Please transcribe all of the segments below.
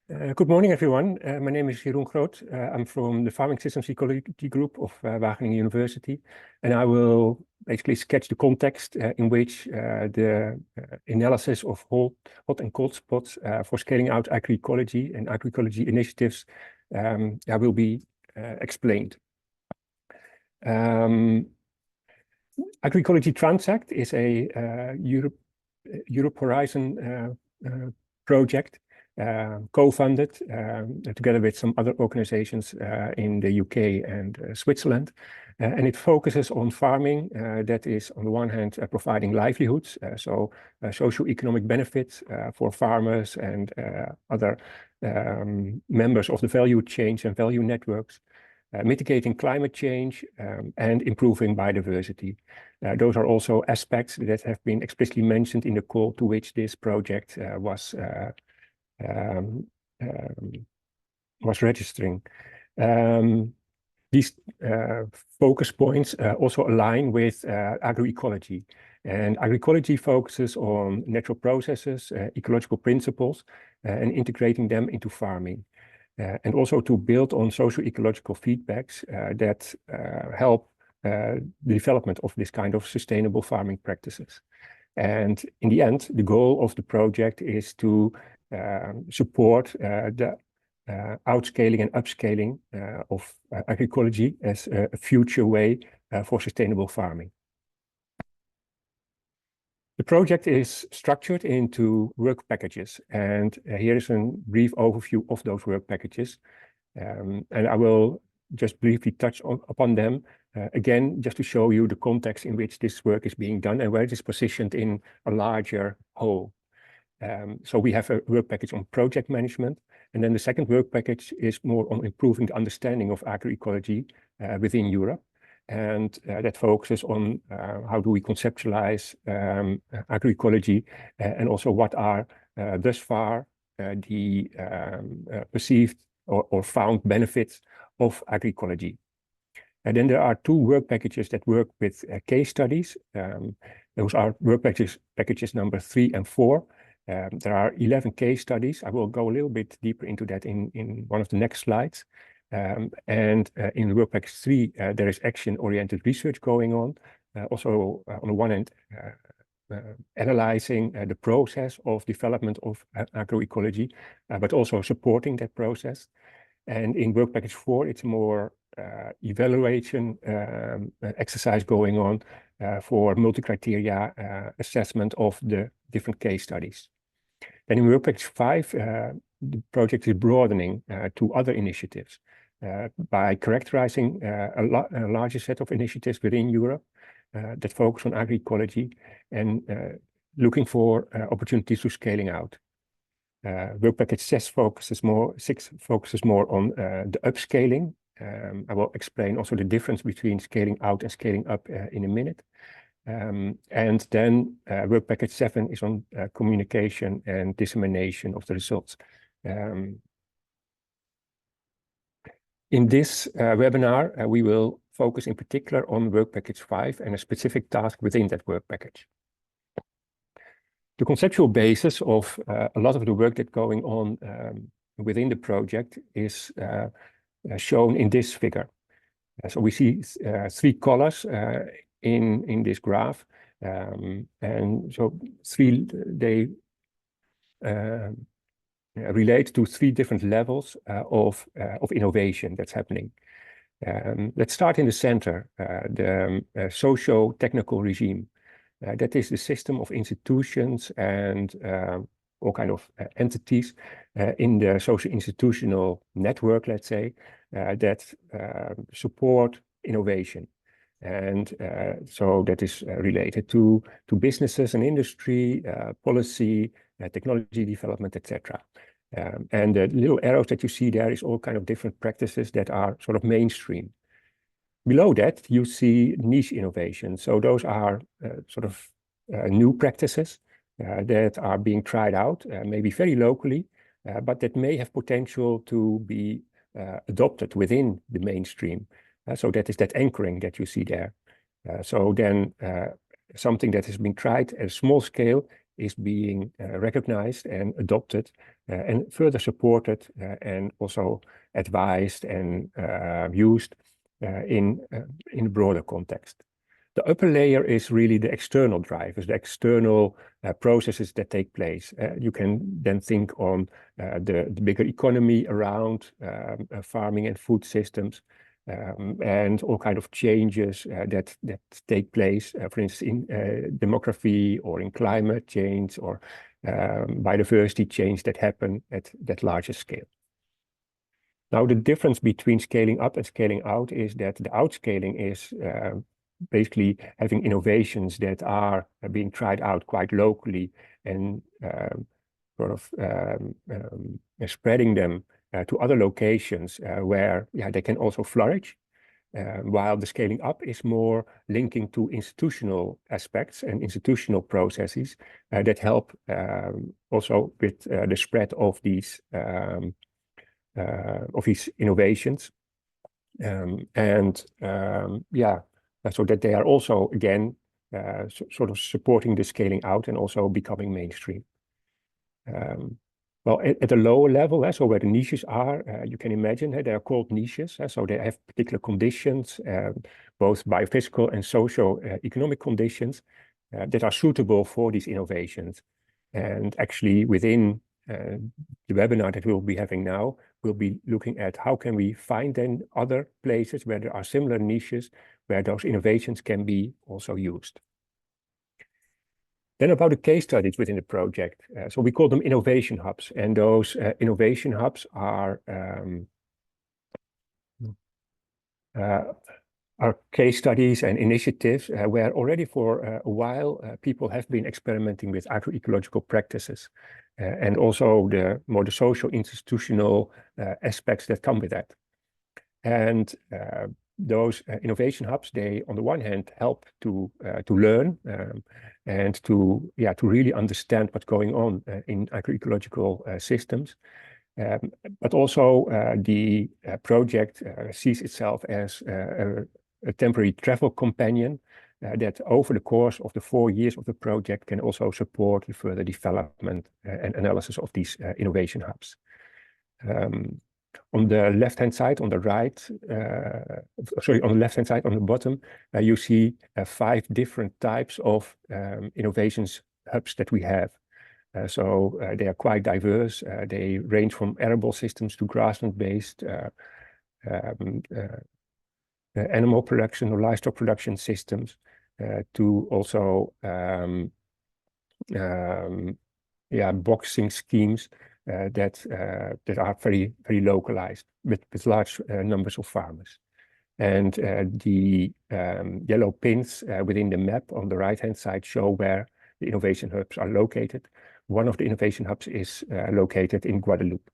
Good morning, everyone. My name is Jeroen Groot. I'm from the Farming Systems Ecology Group of Wageningen University, and I will basically sketch the context in which the analysis of hot and cold spots for scaling out agroecology and agroecology initiatives will be explained. Agroecology-TRANSECT is a Europe Horizon project co-funded together with some other organizations in the UK and Switzerland. And it focuses on farming that is, on the one hand, providing livelihoods, so socio-economic benefits for farmers and other members of the value chains and value networks, mitigating climate change and improving biodiversity. Those are also aspects that have been explicitly mentioned in the call to which this project was registering. These focus points also align with agroecology, and agroecology focuses on natural processes, ecological principles, and integrating them into farming, and also to build on socio-ecological feedbacks that help the development of this kind of sustainable farming practices. And in the end, the goal of the project is to support the outscaling and upscaling of agroecology as a future way for sustainable farming. The project is structured into work packages, and here is a brief overview of those work packages. And I will just briefly touch upon them again, just to show you the context in which this work is being done and where it is positioned in a larger whole. So we have a work package on project management, and then the second work package is more on improving the understanding of agroecology within Europe. And that focuses on how do we conceptualize agroecology and also what are thus far the perceived or found benefits of agroecology. And then there are two work packages that work with case studies. Those are work packages number 3 and 4. There are 11 case studies. I will go a little bit deeper into that in one of the next slides. And in work package 3, there is action-oriented research going on. Also, on the one hand, analyzing the process of development of agroecology, but also supporting that process. And in work package 4, it's more evaluation exercise going on for multi-criteria assessment of the different case studies. Then in work package 5, the project is broadening to other initiatives by characterizing a larger set of initiatives within Europe that focus on agroecology and looking for opportunities to scaling out. Work package 6 focuses more on the upscaling. I will explain also the difference between scaling out and scaling up in a minute. And then work package 7 is on communication and dissemination of the results. In this webinar, we will focus in particular on work package 5 and a specific task within that work package. The conceptual basis of a lot of the work that's going on within the project is shown in this figure. So we see 3 colors in this graph, and so they relate to 3 different levels of innovation that's happening. Let's start in the center, the socio-technical regime. That is the system of institutions and all kind of entities in the socio-institutional network, let's say, that support innovation. And so that is related to businesses and industry, policy, technology development, etc. And the little arrows that you see there is all kind of different practices that are sort of mainstream. Below that, you see niche innovation. So those are sort of new practices that are being tried out, maybe very locally, but that may have potential to be adopted within the mainstream. So that is that anchoring that you see there. So then something that has been tried at a small scale is being recognized and adopted and further supported and also advised and used in a broader context. The upper layer is really the external drivers, the external processes that take place. You can then think on the bigger economy around farming and food systems, and all kind of changes that take place, for instance, in demography or in climate change or biodiversity change that happen at that larger scale. Now, the difference between scaling up and scaling out is that the outscaling is basically having innovations that are being tried out quite locally and sort of spreading them to other locations where they can also flourish, while the scaling up is more linking to institutional aspects and institutional processes that help also with the spread of these innovations, so that they are also again sort of supporting the scaling out and also becoming mainstream. Well, at a lower level, so where the niches are, you can imagine they are called niches. So they have particular conditions, both biophysical and socio-economic conditions that are suitable for these innovations. And actually within the webinar that we'll be having now, we'll be looking at how can we find then other places where there are similar niches where those innovations can be also used. Then about the case studies within the project. So we call them innovation hubs, and those innovation hubs are case studies and initiatives where already for a while people have been experimenting with agroecological practices and also the more the social institutional aspects that come with that. And those innovation hubs, they on the one hand help to learn and to really understand what's going on in agroecological systems. But also the project sees itself as a temporary travel companion that over the course of the 4 years of the project can also support the further development and analysis of these innovation hubs. On the left-hand side, on the right, on the left-hand side, on the bottom, you see 5 different types of innovations hubs that we have. So they are quite diverse. They range from arable systems to grassland-based animal production or livestock production systems, to also boxing schemes that are very, very localized with large numbers of farmers. And the yellow pins within the map on the right-hand side show where the innovation hubs are located. One of the innovation hubs is located in Guadeloupe.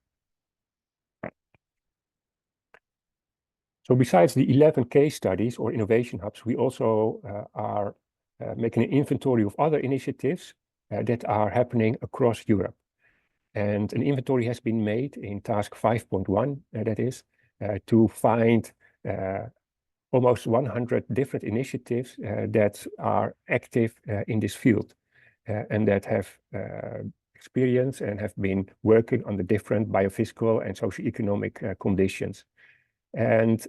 So besides the 11 case studies or innovation hubs, we also are making an inventory of other initiatives that are happening across Europe. And an inventory has been made in task 5.1, that is, to find almost 100 different initiatives that are active in this field and that have experience and have been working on the different biophysical and socio-economic conditions. And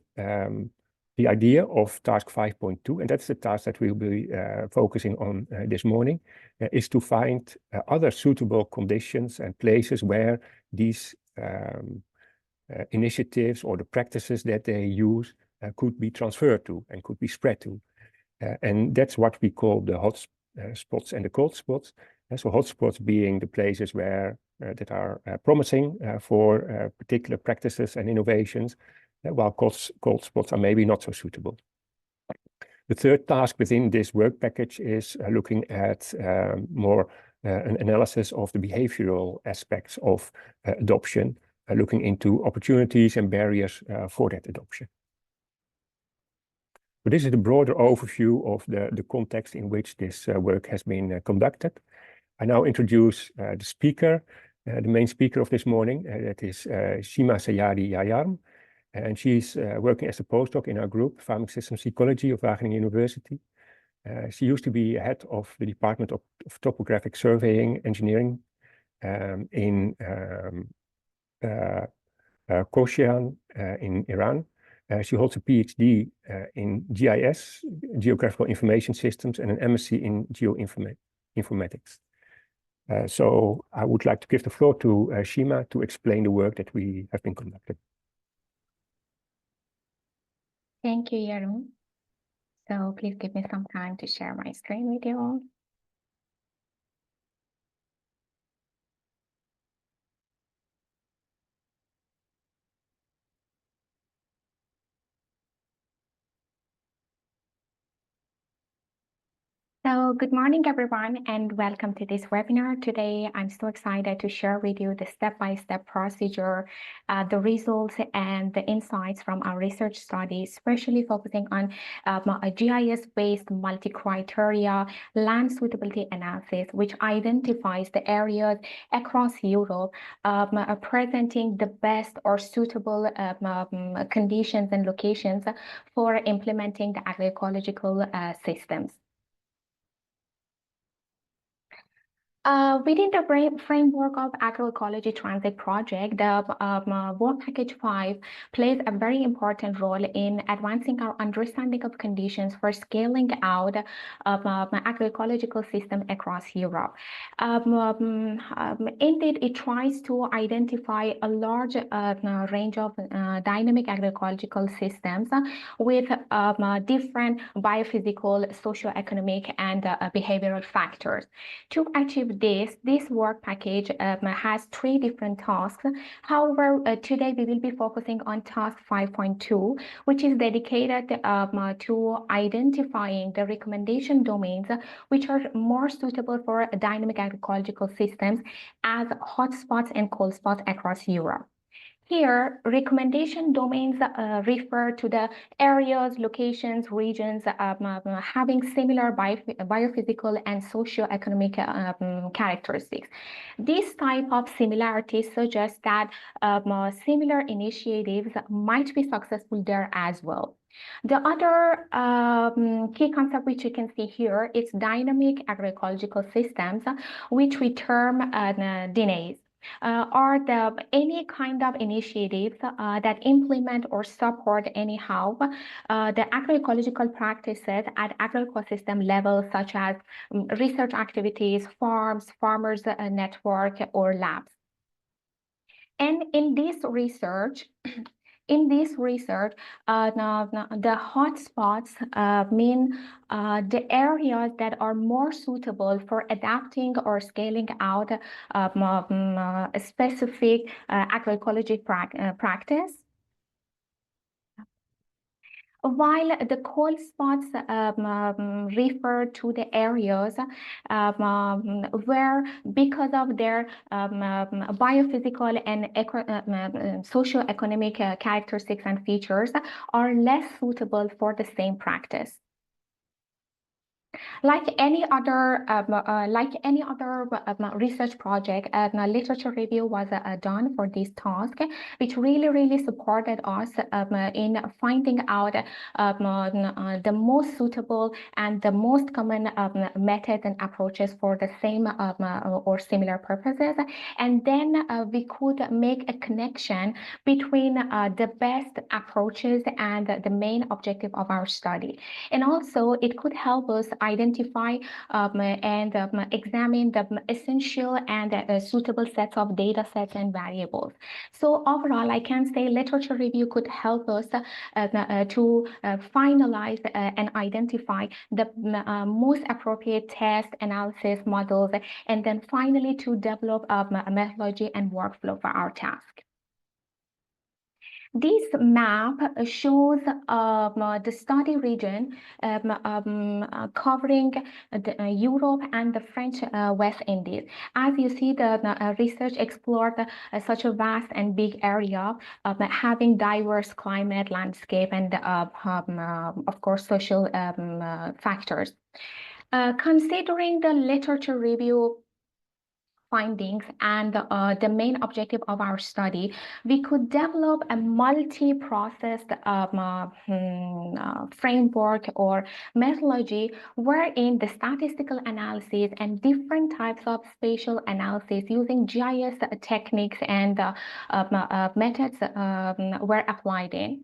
the idea of task 5.2, and that's the task that we'll be focusing on this morning, is to find other suitable conditions and places where these initiatives or the practices that they use could be transferred to and could be spread to. And that's what we call the hotspots and the cold spots. So hotspots being the places where that are promising for particular practices and innovations, while cold spots are maybe not so suitable. The third task within this work package is looking at more an analysis of the behavioral aspects of adoption, looking into opportunities and barriers for that adoption. So this is the broader overview of the context in which this work has been conducted. I now introduce the speaker, the main speaker of this morning, that is Shima Sajadi Jajarm. And she's working as a postdoc in our group, Farming Systems Ecology of Wageningen University. She used to be head of the Department of Topographic Surveying Engineering in Koshan in Iran. She holds a PhD in GIS, Geographical Information Systems, and an MSc in Geoinformatics. So I would like to give the floor to Shima to explain the work that we have been conducting. Thank you, Jeroen. So please give me some time to share my screen with you all. So good morning, everyone, and welcome to this webinar. Today, I'm so excited to share with you the step-by-step procedure, the results and the insights from our research study, especially focusing on a GIS-based multi-criteria land suitability analysis, which identifies the areas across Europe presenting the best or suitable conditions and locations for implementing the agroecological systems. Within the framework of Agroecology-TRANSECT project, the work package 5 plays a very important role in advancing our understanding of conditions for scaling out agroecological system across Europe. Indeed, it tries to identify a large range of dynamic agroecological systems with different biophysical, socio-economic, and behavioral factors. To achieve this work package has 3 different tasks. However, today we will be focusing on task 5.2, which is dedicated to identifying the recommendation domains which are more suitable for dynamic agroecological systems as hotspots and cold spots across Europe. Here, recommendation domains refer to the areas, locations, regions having similar biophysical and socio-economic characteristics. This type of similarity suggests that similar initiatives might be successful there as well. The other key concept which you can see here is dynamic agroecological systems, which we term DynAEs. Are any kind of initiatives that implement or support anyhow the agroecological practices at agroecosystem level, such as research activities, farms, farmers network, or labs. And in this research, the hotspots mean the areas that are more suitable for adapting or scaling out a specific agroecology practice. While the cold spots refer to the areas where, because of their biophysical and socio-economic characteristics and features, are less suitable for the same practice. Like any other research project, a literature review was done for this task, which really supported us in finding out the most suitable and the most common methods and approaches for the same or similar purposes. And then we could make a connection between the best approaches and the main objective of our study. And also, it could help us identify and examine the essential and suitable sets of data sets and variables. So overall, I can say literature review could help us to finalize and identify the most appropriate test analysis models, and then finally to develop a methodology and workflow for our task. This map shows the study region covering Europe and the French West Indies. As you see, the research explored such a vast and big area, having diverse climate, landscape, and of course, social factors. Considering the literature review findings and the main objective of our study, we could develop a multi-processed framework or methodology wherein the statistical analysis and different types of spatial analysis using GIS techniques and methods were applied in.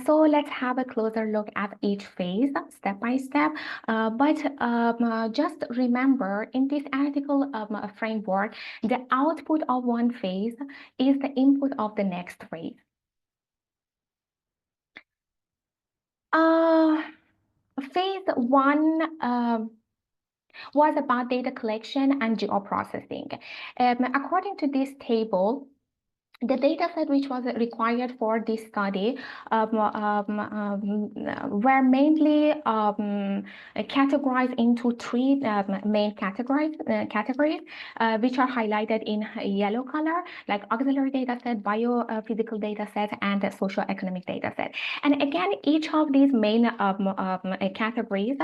So let's have a closer look at each phase step by step. But just remember, in this analytical framework, the output of one phase is the input of the next phase. Phase one was about data collection and geoprocessing. According to this table, the data set which was required for this study were mainly categorized into three main categories, which are highlighted in yellow color, like auxiliary data set, biophysical data set, and socio-economic data set. And again, each of these main categories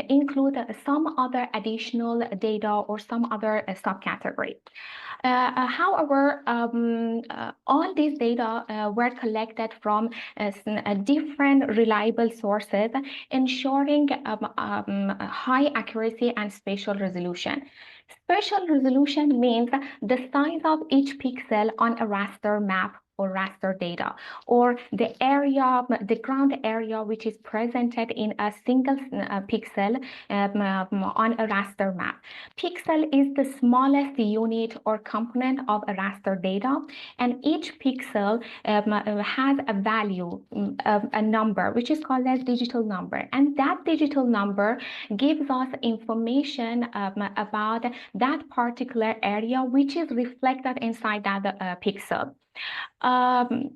include some other additional data or some other subcategory. However, all these data were collected from different reliable sources, ensuring high accuracy and spatial resolution. Spatial resolution means the size of each pixel on a raster map or raster data, or the area, the ground area which is presented in a single pixel on a raster map. Pixel is the smallest unit or component of a raster data, and each pixel has a value, a number, which is called as digital number, and that digital number gives us information about that particular area which is reflected inside that pixel. And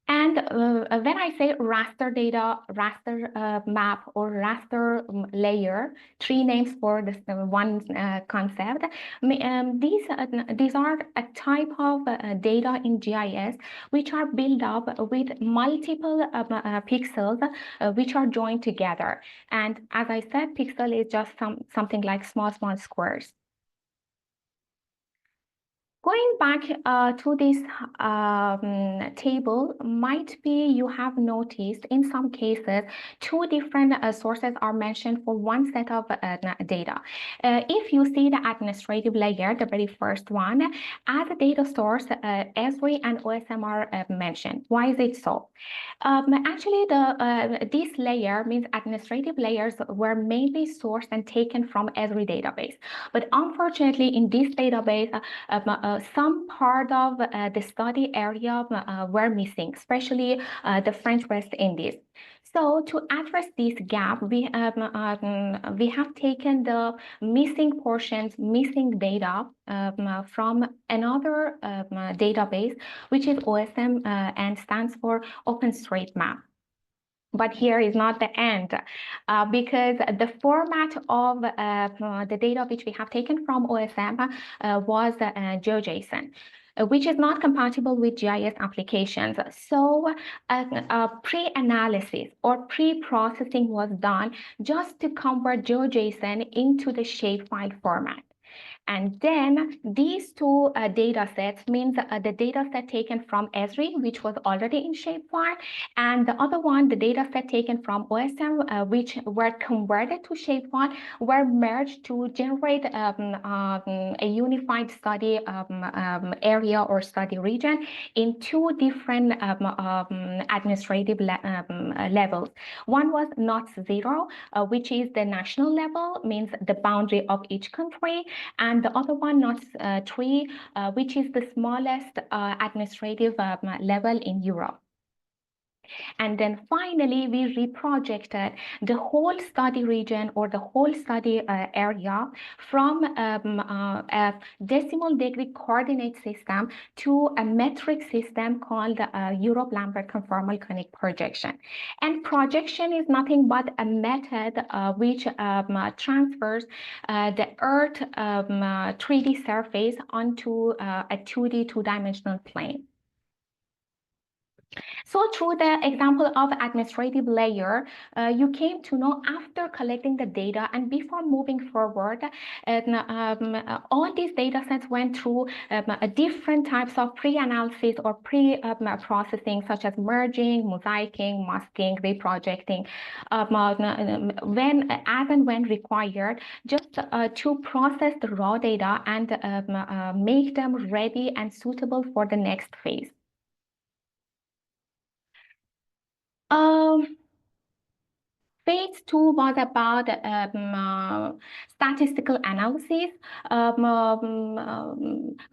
when I say raster data, raster map, or raster layer, three names for this one concept, these are a type of data in GIS which are built up with multiple pixels which are joined together. And as I said, pixel is just something like small squares. Going back to this table, might be you have noticed in some cases two different sources are mentioned for one set of data. If you see the administrative layer, the very first one, as a data source, Esri and OSM are mentioned. Why is it so? Actually, this layer means administrative layers were mainly sourced and taken from Esri database. But unfortunately, in this database, some part of the study area were missing, especially the French West Indies. So to address this gap, we have taken the missing portions, missing data from another database, which is OSM and stands for OpenStreetMap. But here is not the end, because the format of the data which we have taken from OSM was GeoJSON, which is not compatible with GIS applications. So pre-analysis or pre-processing was done just to convert GeoJSON into the shapefile format. And then these two data sets means the data set taken from Esri, which was already in shapefile, and the other one, the data set taken from OSM, which were converted to shapefile, were merged to generate a unified study area or study region in two different administrative levels. One was NOTS 0, which is the national level, means the boundary of each country, and the other one, NOTS 3, which is the smallest administrative level in Europe. And then finally, we reprojected the whole study region or the whole study area from a decimal degree coordinate system to a metric system called Europe-Lambert conformal conic projection. And projection is nothing but a method which transfers the Earth 3D surface onto a 2D two-dimensional plane. So through the example of administrative layer, you came to know after collecting the data and before moving forward, all these data sets went through different types of pre-analysis or pre-processing, such as merging, mosaicing, masking, reprojecting, as and when required, just to process the raw data and make them ready and suitable for the next phase. Phase 2 was about statistical analysis,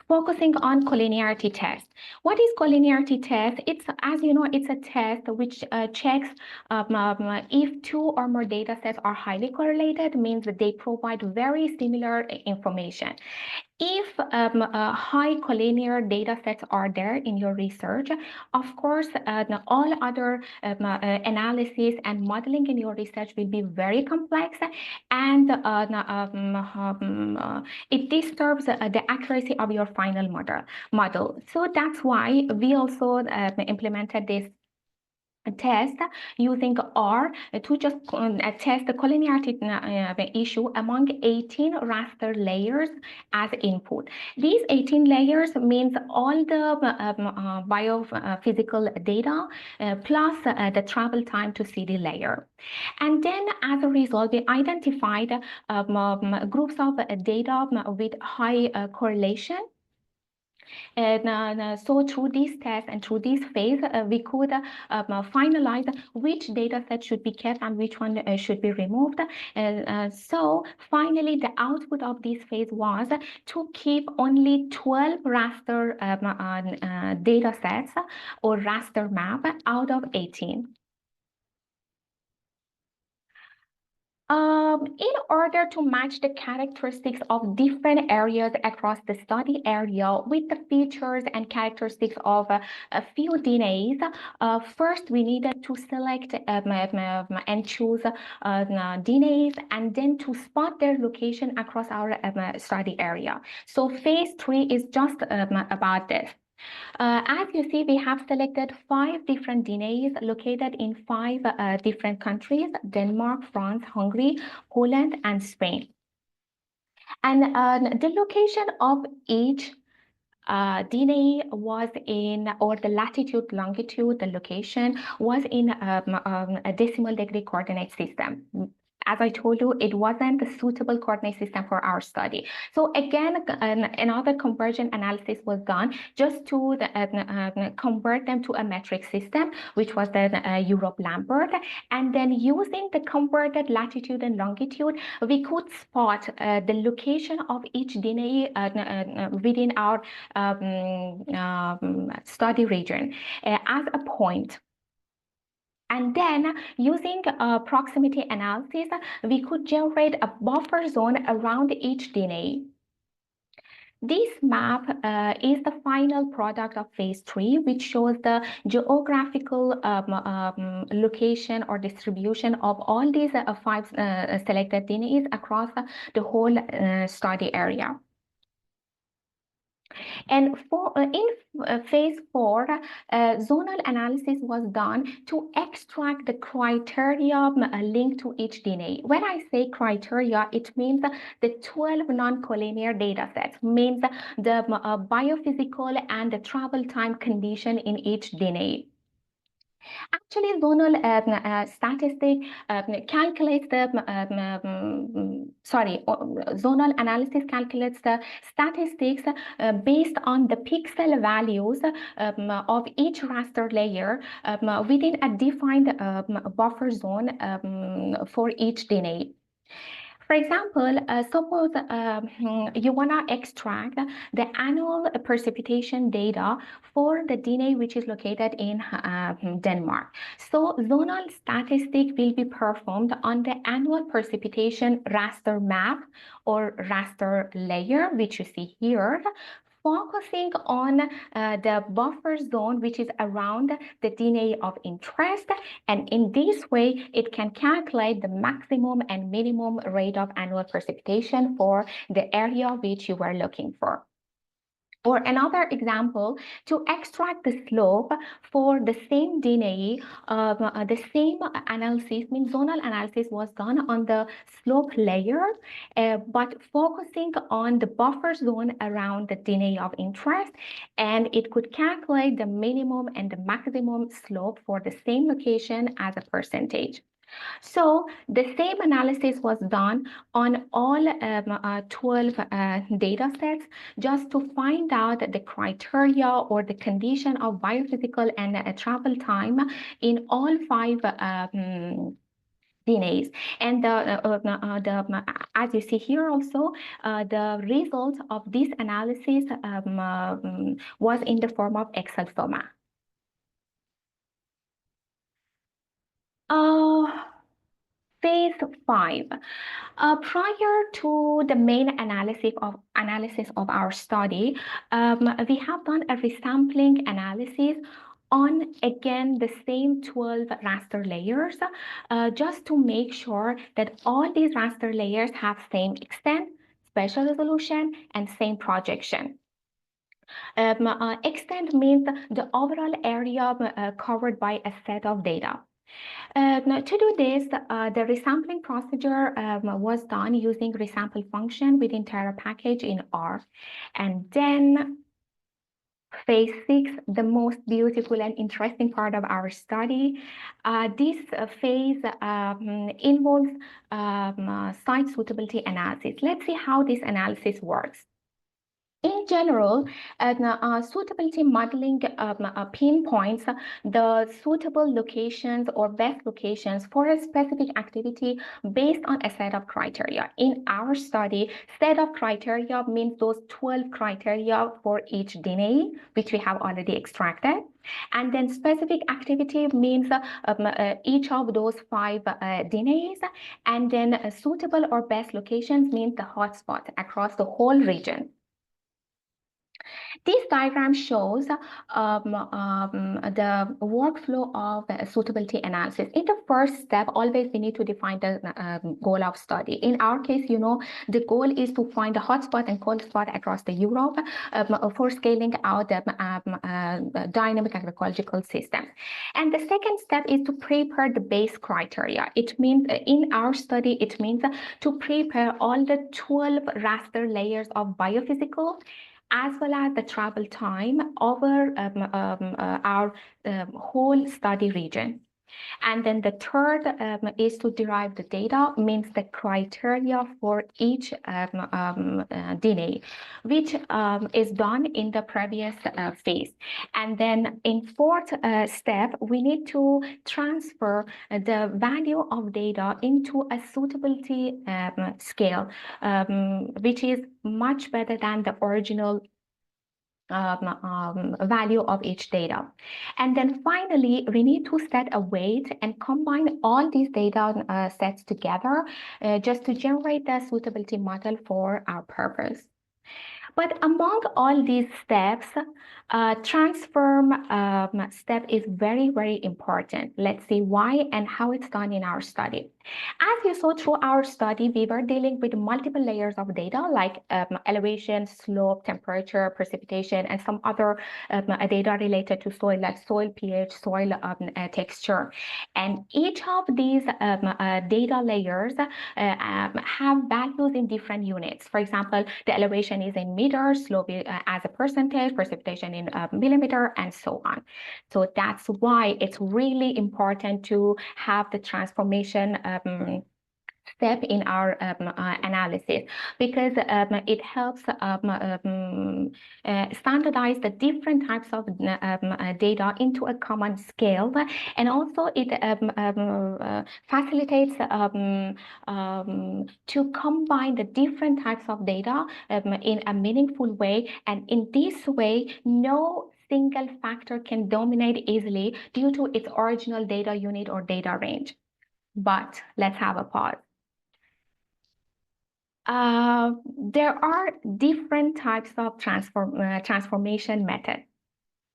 focusing on collinearity test. What is collinearity test? It's, as you know, it's a test which checks if two or more data sets are highly correlated, means that they provide very similar information. If high collinear data sets are there in your research, of course, all other analysis and modeling in your research will be very complex, and it disturbs the accuracy of your final model. So that's why we also implemented this test using R to just test the collinearity issue among 18 raster layers as input. These 18 layers means all the biophysical data plus the travel time to CD layer. And then as a result, we identified groups of data with high correlation. And so through this test and through this phase, we could finalize which data set should be kept and which one should be removed. So finally, the output of this phase was to keep only 12 raster data sets or raster map out of 18. In order to match the characteristics of different areas across the study area with the features and characteristics of a few DynAEs, first we needed to select and choose DynAEs and then to spot their location across our study area. So phase 3 is just about this. As you see, we have selected 5 different DynAEs located in 5 different countries: Denmark, France, Hungary, Poland, and Spain. And the location of each DynAE was in, or the latitude, longitude, the location was in a decimal degree coordinate system. As I told you, it wasn't a suitable coordinate system for our study. So again, another conversion analysis was done just to convert them to a metric system, which was the Europe-Lambert. And then using the converted latitude and longitude, we could spot the location of each DynAE within our study region as a point. And then using proximity analysis, we could generate a buffer zone around each DynAE. This map is the final product of phase 3, which shows the geographical location or distribution of all these 5 selected DynAEs across the whole study area. And in phase 4, zonal analysis was done to extract the criteria linked to each DynAE. When I say criteria, it means the 12 non-collinear data sets, means the biophysical and the travel time condition in each DynAE. Actually, zonal statistic calculates the, zonal analysis calculates the statistics based on the pixel values of each raster layer within a defined buffer zone for each DynAE. For example, suppose you want to extract the annual precipitation data for the DynAE which is located in Denmark. So zonal statistic will be performed on the annual precipitation raster map or raster layer, which you see here, focusing on the buffer zone which is around the DynAE of interest, and in this way it can calculate the maximum and minimum rate of annual precipitation for the area which you were looking for. Or another example, to extract the slope for the same DynAE, the same analysis, means zonal analysis was done on the slope layer, but focusing on the buffer zone around the DynAE of interest, and it could calculate the minimum and the maximum slope for the same location as a percentage. So the same analysis was done on all 12 data sets just to find out the criteria or the condition of biophysical and travel time in all 5 DynAEs. And as you see here also, the result of this analysis was in the form of Excel format. Phase 5. Prior to the main analysis of our study, we have done a resampling analysis on, again, the same 12 raster layers, just to make sure that all these raster layers have same extent, spatial resolution, and same projection. Extent means the overall area covered by a set of data. To do this, the resampling procedure was done using resample function within Terra package in R. And then phase 6, the most beautiful and interesting part of our study. This phase involves site suitability analysis. Let's see how this analysis works. In general, suitability modeling pinpoints the suitable locations or best locations for a specific activity based on a set of criteria. In our study, set of criteria means those 12 criteria for each DynAE, which we have already extracted. And then specific activity means each of those 5 DynAEs. And then suitable or best locations means the hotspot across the whole region. This diagram shows the workflow of suitability analysis. In the first step, always we need to define the goal of study. In our case, the goal is to find the hotspot and cold spot across the Europe for scaling out the dynamic agroecological systems. And the second step is to prepare the base criteria. It means, in our study, it means to prepare all the 12 raster layers of biophysical as well as the travel time over our whole study region. And then the third is to derive the data, means the criteria for each DynAE, which is done in the previous phase. And then in fourth step, we need to transfer the value of data into a suitability scale, which is much better than the original value of each data. And then finally, we need to set a weight and combine all these data sets together just to generate the suitability model for our purpose. But among all these steps, transform step is very, very important. Let's see why and how it's done in our study. As you saw through our study, we were dealing with multiple layers of data like elevation, slope, temperature, precipitation, and some other data related to soil, like soil pH, soil texture. And each of these data layers have values in different units. For example, the elevation is in meters, slope as a percentage, precipitation in millimeter, and so on. So that's why it's really important to have the transformation step in our analysis, because it helps standardize the different types of data into a common scale, and also it facilitates to combine the different types of data in a meaningful way, and in this way, no single factor can dominate easily due to its original data unit or data range. But let's have a pause. There are different types of transformation methods.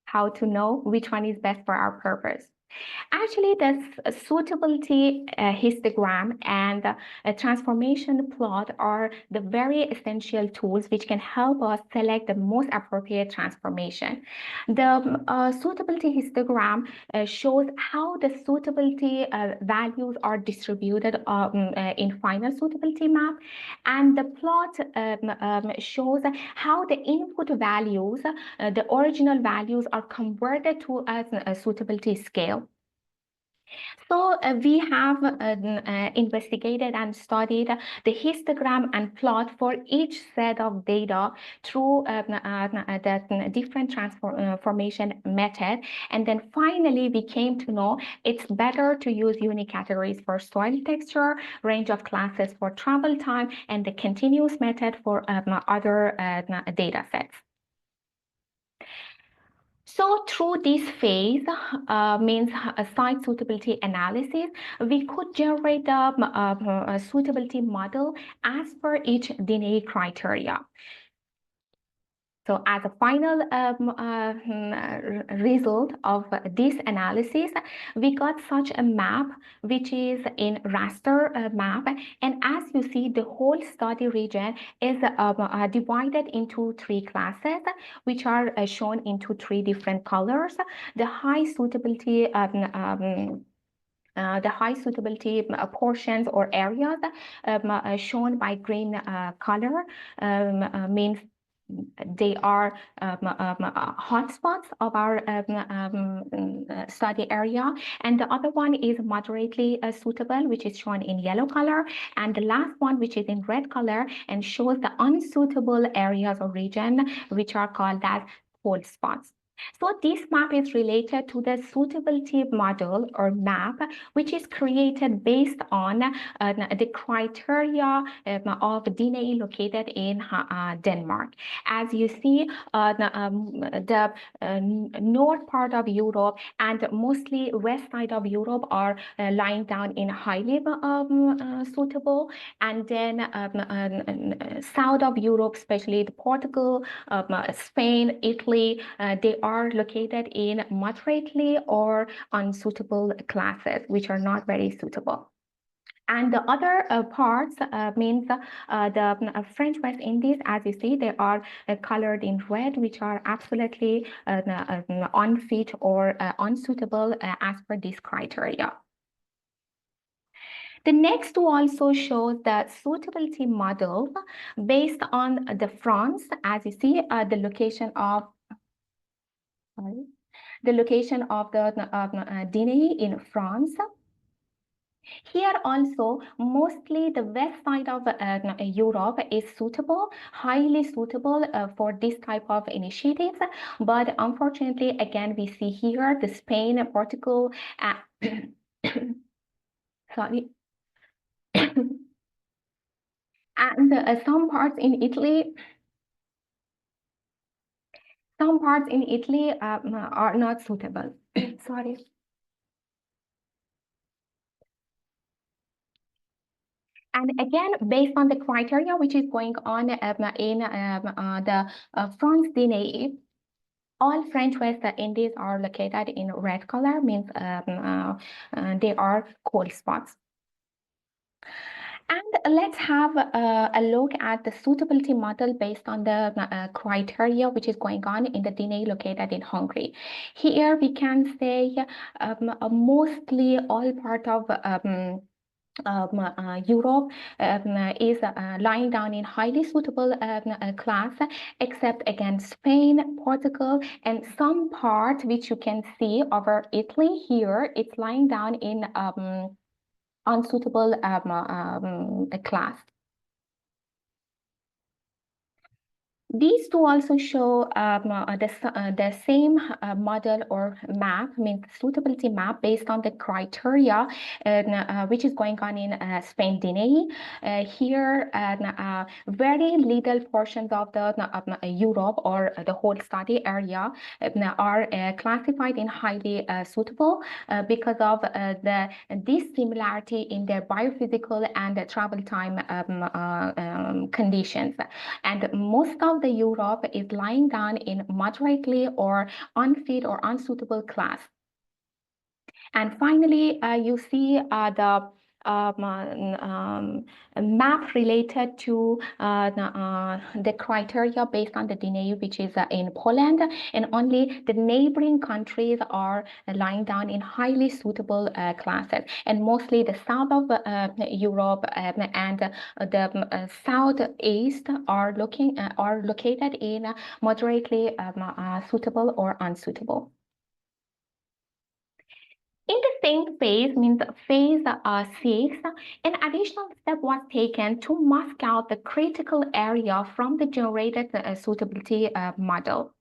How to know which one is best for our purpose? Actually, the suitability histogram and a transformation plot are the very essential tools which can help us select the most appropriate transformation. The suitability histogram shows how the suitability values are distributed in final suitability map, and the plot shows how the input values, the original values, are converted to a suitability scale. So we have investigated and studied the histogram and plot for each set of data through the different transformation method. And then finally, we came to know it's better to use unique categories for soil texture, range of classes for travel time, and the continuous method for other data sets. So through this phase, means a site suitability analysis, we could generate a suitability model as per each DynAE criteria. So as a final result of this analysis, we got such a map, which is in raster map. And as you see, the whole study region is divided into 3 classes, which are shown into 3 different colors. The high suitability portions or areas shown by green color means they are hotspots of our study area, and the other one is moderately suitable, which is shown in yellow color, and the last one, which is in red color and shows the unsuitable areas or region, which are called as cold spots. So this map is related to the suitability model or map, which is created based on the criteria of DynAE located in Denmark. As you see, the north part of Europe and mostly west side of Europe are lying down in highly suitable, and then south of Europe, especially Portugal, Spain, Italy, they are located in moderately or unsuitable classes, which are not very suitable. And the other parts means the French West Indies, as you see, they are colored in red, which are absolutely unfit or unsuitable as per this criteria. The next two also shows the suitability model based on the France, as you see, the location of the DynAE in France. Here also, mostly the west side of Europe is suitable, highly suitable for this type of initiatives. But unfortunately, again, we see here the Spain, Portugal, sorry, and some parts in Italy. Some parts in Italy are not suitable. Sorry. And again, based on the criteria which is going on in the France DynAE, all French West Indies are located in red color, means they are cold spots. And let's have a look at the suitability model based on the criteria which is going on in the DynAE located in Hungary. Here we can say mostly all part of Europe is lying down in highly suitable class, except again Spain, Portugal, and some part which you can see over Italy here, it's lying down in unsuitable class. These two also show the same model or map, means suitability map based on the criteria which is going on in Spain DynAE. Here, very little portions of the Europe or the whole study area are classified in highly suitable because of the dissimilarity in their biophysical and travel time conditions. And most of the Europe is lying down in moderately or unfit or unsuitable class. And finally, you see the map related to the criteria based on the DynAE, which is in Poland, and only the neighboring countries are lying down in highly suitable classes, and mostly the south of Europe and the southeast are located in moderately suitable or unsuitable. In the same phase, means phase 6, an additional step was taken to mask out the critical area from the generated suitability model.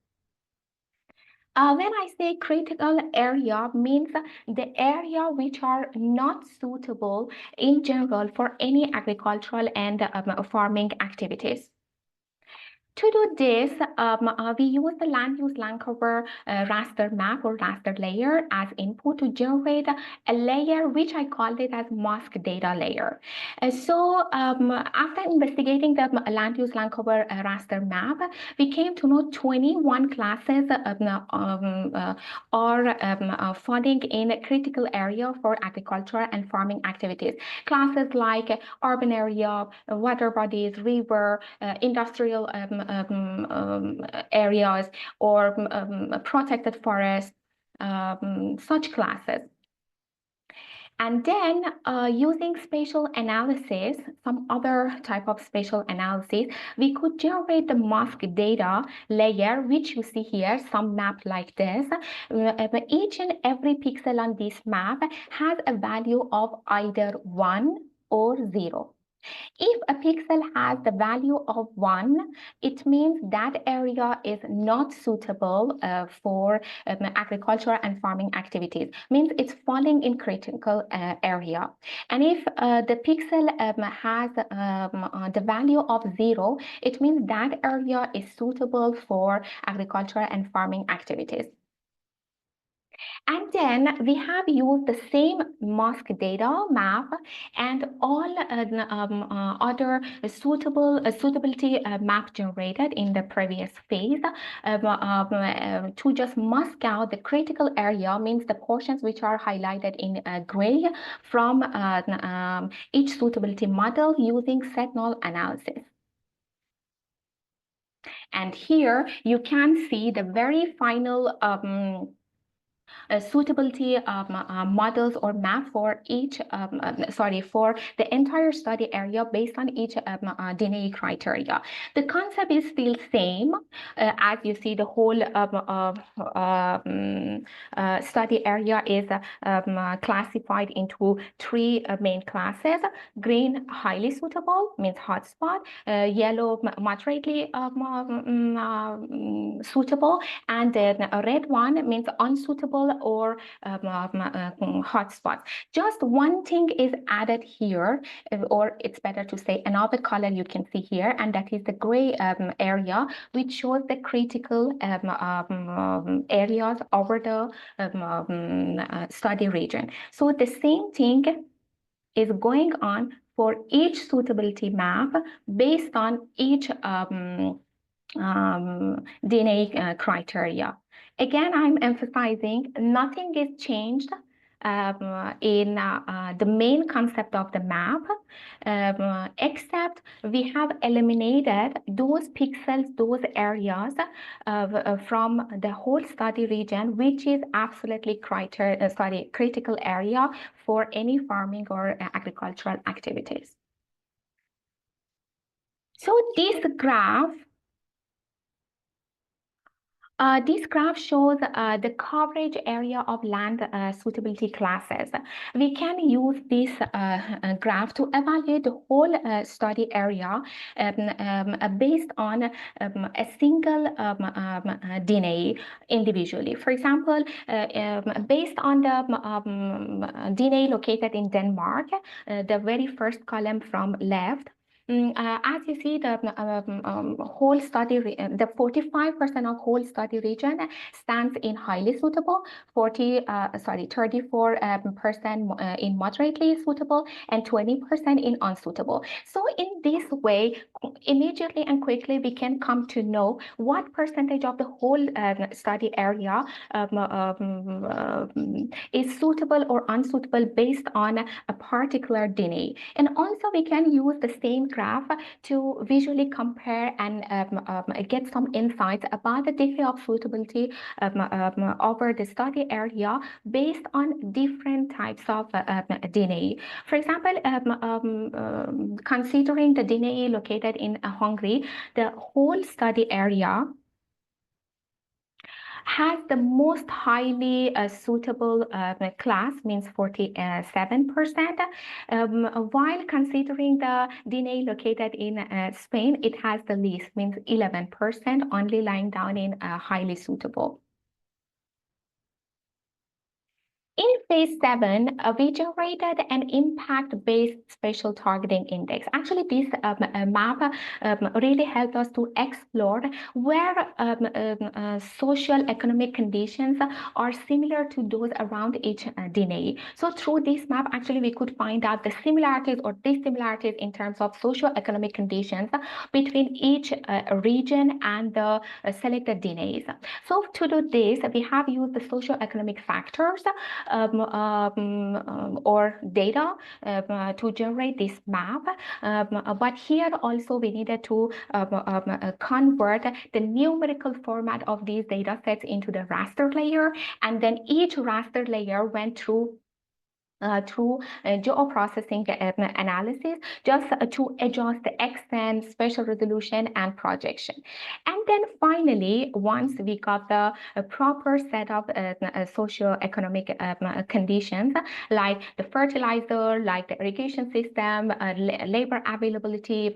When I say critical area, means the area which are not suitable in general for any agricultural and farming activities. To do this, we use the land use land cover raster map or raster layer as input to generate a layer which I called it as mask data layer. So after investigating the land use land cover raster map, we came to know 21 classes are falling in a critical area for agriculture and farming activities. Classes like urban area, water bodies, river, industrial areas, or protected forests, such classes. And then using spatial analysis, some other type of spatial analysis, we could generate the mask data layer, which you see here, some map like this. Each and every pixel on this map has a value of either 1 or 0. If a pixel has the value of 1, it means that area is not suitable for agriculture and farming activities. Means it's falling in critical area. And if the pixel has the value of 0, it means that area is suitable for agriculture and farming activities. And then we have used the same mask data map and all other suitability map generated in the previous phase to just mask out the critical area, means the portions which are highlighted in gray from each suitability model using set null analysis. And here you can see the very final suitability models or map for each, for the entire study area based on each DynAE criteria. The concept is still same. As you see, the whole study area is classified into 3 main classes. Green, highly suitable, means hotspot. Yellow, moderately suitable. And then a red one means unsuitable or hotspots. Just one thing is added here, or it's better to say another color you can see here, and that is the gray area, which shows the critical areas over the study region. So the same thing is going on for each suitability map based on each DynAE criteria. Again, I'm emphasizing nothing is changed in the main concept of the map, except we have eliminated those pixels, those areas from the whole study region, which is absolutely critical area for any farming or agricultural activities. So this graph shows the coverage area of land suitability classes. We can use this graph to evaluate the whole study area based on a single DynAE individually. For example, based on the DynAE located in Denmark, the very first column from left, as you see, the whole study, the 45% of whole study region stands in highly suitable, 34% in moderately suitable, and 20% in unsuitable. So in this way, immediately and quickly we can come to know what percentage of the whole study area is suitable or unsuitable based on a particular DynAE. And also we can use the same graph to visually compare and get some insights about the degree of suitability over the study area based on different types of DynAE. For example, considering the DynAE located in Hungary, the whole study area has the most highly suitable class, means 47%, while considering the DynAE located in Spain, it has the least, means 11%, only lying down in highly suitable. In phase 7, we generated an impact-based spatial targeting index. Actually, this map really helped us to explore where social economic conditions are similar to those around each DynAE. So through this map, actually, we could find out the similarities or dissimilarities in terms of socio-economic conditions between each region and the selected DynAEs. So to do this, we have used the socio-economic factors or data to generate this map. But here also we needed to convert the numerical format of these data sets into the raster layer, and then each raster layer went through geoprocessing analysis just to adjust the extent, spatial resolution, and projection. And then finally, once we got the proper set of socio-economic conditions, like the fertilizer, like the irrigation system, labor availability,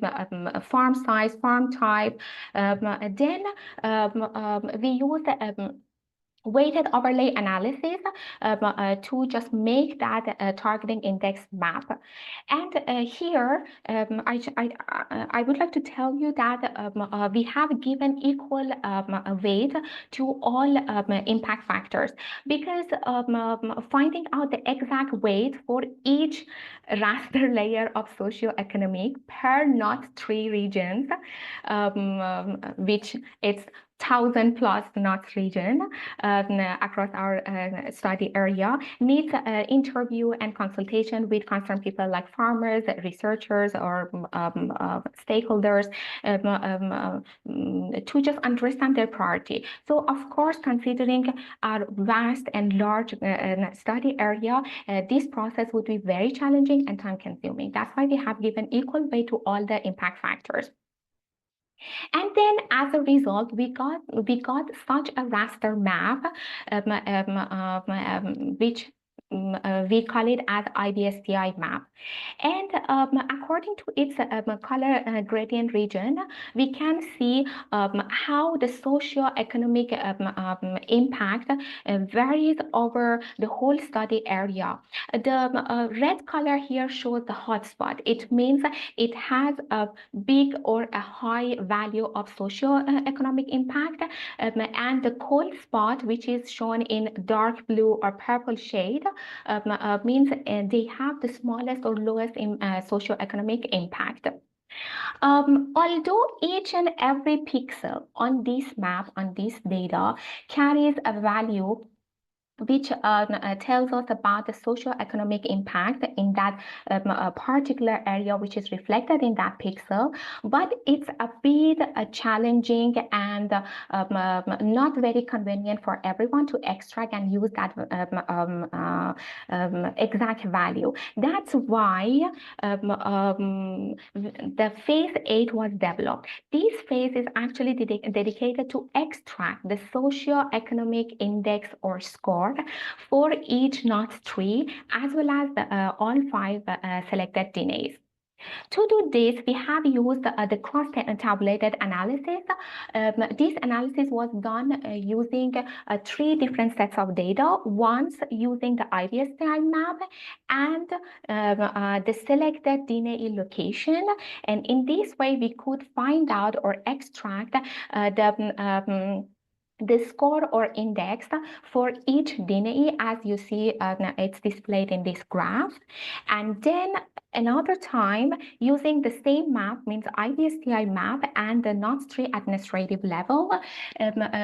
farm size, farm type, then we used weighted overlay analysis to just make that targeting index map. And here, I would like to tell you that we have given equal weight to all impact factors, because finding out the exact weight for each raster layer of socioeconomic per not 3 regions, which it's 1,000 plus NOTS region across our study area, needs interview and consultation with concerned people like farmers, researchers, or stakeholders to just understand their priority. So of course, considering our vast and large study area, this process would be very challenging and time consuming. That's why we have given equal weight to all the impact factors. And then as a result, we got such a raster map, which we call it as IBSTI map. And according to its color gradient region, we can see how the socio-economic impact varies over the whole study area. The red color here shows the hotspot. It means it has a big or a high value of socio-economic impact, and the cold spot, which is shown in dark blue or purple shade, means they have the smallest or lowest socio-economic impact. Although each and every pixel on this map, on this data, carries a value which tells us about the socio-economic impact in that particular area which is reflected in that pixel, but it's a bit challenging and not very convenient for everyone to extract and use that exact value. That's why the phase 8 was developed. This phase is actually dedicated to extract the socio-economic index or score for each NOTS 3, as well as all 5 selected DynAEs. To do this, we have used the cross-tabulated analysis. This analysis was done using 3 different sets of data, once using the IBSTI map and the selected DynAE location. And in this way, we could find out or extract the the score or index for each DynAE, as you see, it's displayed in this graph. And then another time, using the same map, means IDSTI map and the NOTS3 administrative level.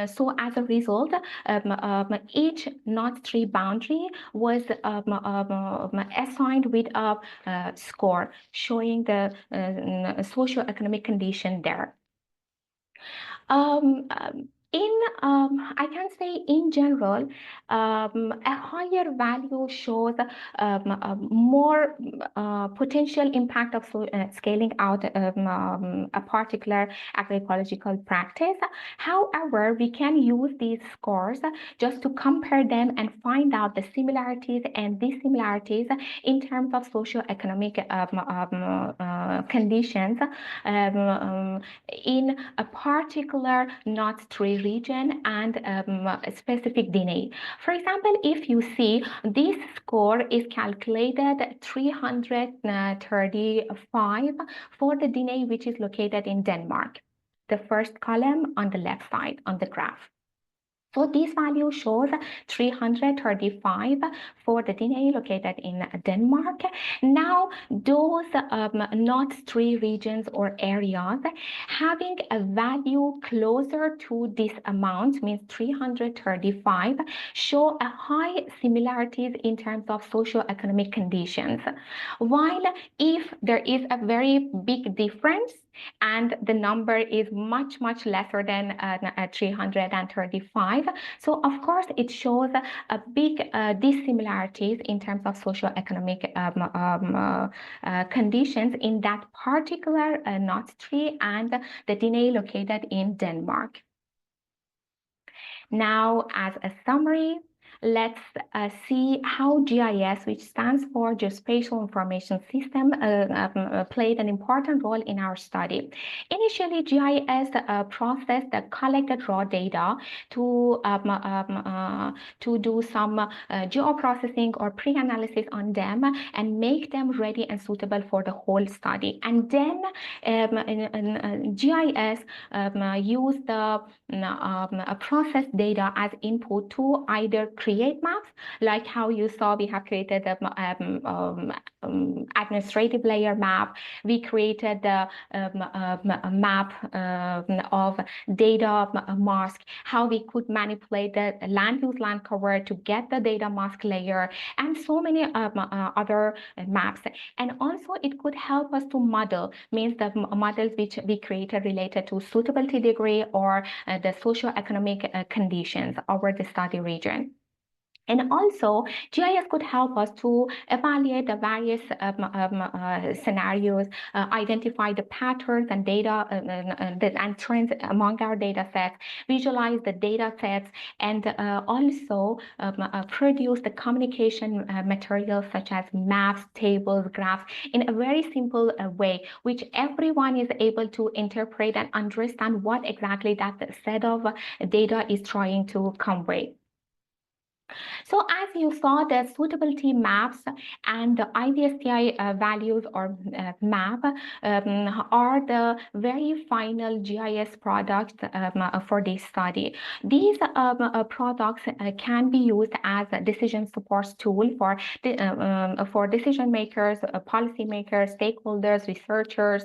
So as a result, each NOTS3 boundary was assigned with a score showing the socio-economic condition there. I can say in general, a higher value shows more potential impact of scaling out a particular agroecological practice. However, we can use these scores just to compare them and find out the similarities and dissimilarities in terms of socioeconomic conditions in a particular NOTS3 region and a specific DynAE. For example, if you see this score is calculated 335 for the DynAE which is located in Denmark, the first column on the left side on the graph. So this value shows 335 for the DynAE located in Denmark. Now, those NOTS3 regions or areas having a value closer to this amount, means 335, show a high similarities in terms of socioeconomic conditions. While if there is a very big difference, and the number is much lesser than 335. So of course it shows a big dissimilarities in terms of socioeconomic conditions in that particular NOTS3 and the DynAE located in Denmark. Now, as a summary, let's see how GIS, which stands for Geospatial Information System, played an important role in our study. Initially, GIS processed the collected raw data to do some geoprocessing or pre-analysis on them and make them ready and suitable for the whole study. And then GIS used the processed data as input to either create maps, like how you saw we have created the administrative layer map. We created the map of data mask, how we could manipulate the land use land cover to get the data mask layer, and so many other maps. And also it could help us to model, means the models which we created related to suitability degree or the socio-economic conditions over the study region. And also, GIS could help us to evaluate the various scenarios, identify the patterns and data and trends among our data sets, visualize the data sets, and also produce the communication materials such as maps, tables, graphs in a very simple way, which everyone is able to interpret and understand what exactly that set of data is trying to convey. So as you saw, the suitability maps and the IDSTI values or map are the very final GIS products for this study. These products can be used as a decision support tool for decision makers, policy makers, stakeholders, researchers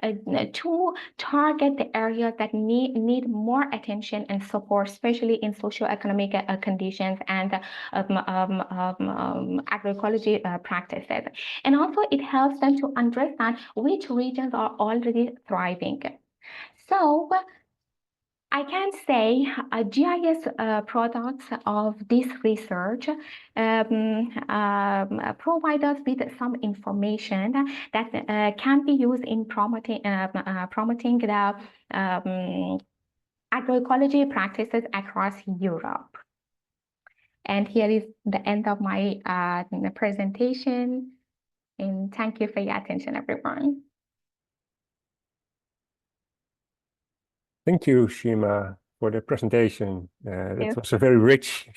to target the areas that need more attention and support, especially in socioeconomic conditions and agroecology practices. And also it helps them to understand which regions are already thriving. So I can say GIS products of this research provide us with some information that can be used in promoting the agroecology practices across Europe. And here is the end of my presentation. And thank you for your attention, everyone. Thank you, Shima, for the presentation. That was a very rich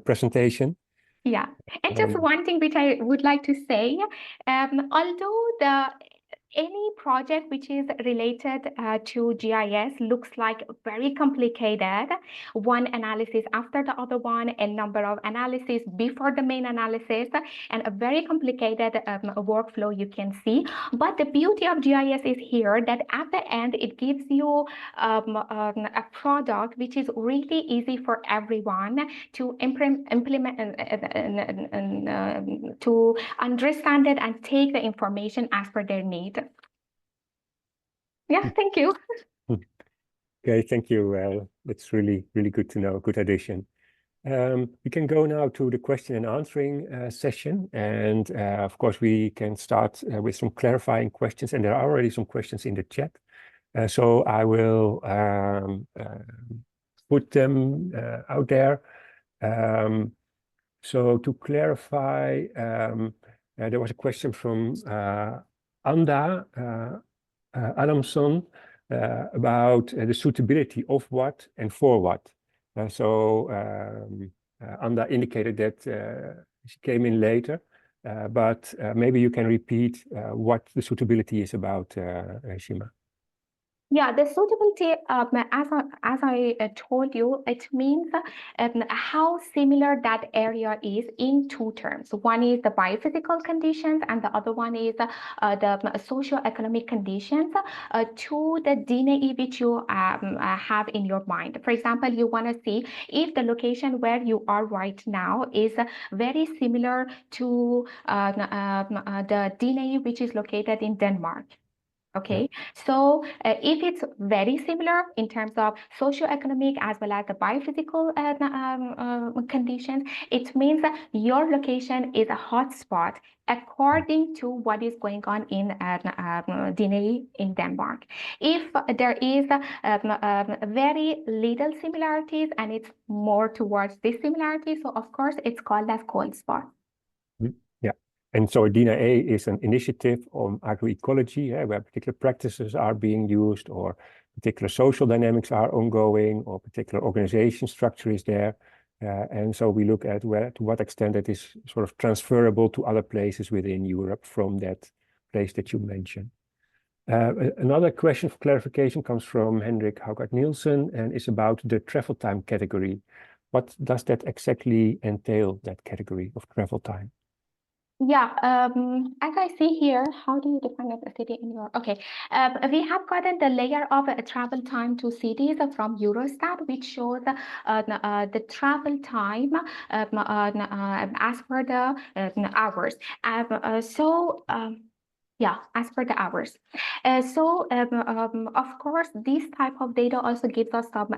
presentation. Yeah, and just one thing which I would like to say, although any project which is related to GIS looks like very complicated. One analysis after the other one, a number of analyses before the main analysis, and a very complicated workflow you can see. But the beauty of GIS is here that at the end it gives you a product which is really easy for everyone to implement and to understand it and take the information as per their need. Yeah, thank you. Okay, thank you. That's really good to know. Good addition. We can go now to the question and answering session, and of course we can start with some clarifying questions, and there are already some questions in the chat. So I will put them out there. So to clarify, there was a question from Anda Adamson about the suitability of what and for what. So Anda indicated that she came in later, but maybe you can repeat what the suitability is about, Shima. Yeah, the suitability, as I told you, it means how similar that area is in two terms. One is the biophysical conditions, and the other one is the socio-economic conditions to the DynAE which you have in your mind. For example, you want to see if the location where you are right now is very similar to the DynAE which is located in Denmark. Okay, so if it's very similar in terms of socioeconomic as well as the biophysical conditions, it means that your location is a hotspot according to what is going on in DynAE in Denmark. If there is very little similarities and it's more towards dissimilarity, so of course it's called as cold spot. Yeah. And so DynAE is an initiative on agroecology, where particular practices are being used, or particular social dynamics are ongoing, or particular organization structure is there. And so we look at to what extent that is sort of transferable to other places within Europe from that place that you mentioned. Another question for clarification comes from Hendrik Haugard-Nielsen and is about the travel time category. What does that exactly entail, that category of travel time? Yeah, as I see here, how do you define a city in your, okay. We have gotten the layer of travel time to cities from Eurostat, which shows the travel time as per the hours. Yeah, as per the hours. Of course, this type of data also gives us some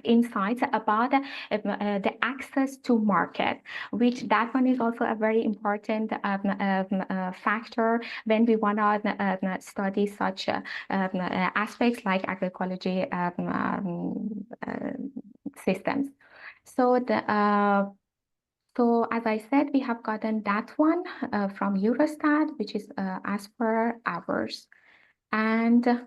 insights about the access to market, which that one is also a very important factor when we want to study such aspects like agroecology systems. So as I said, we have gotten that one from Eurostat, which is as per hours. And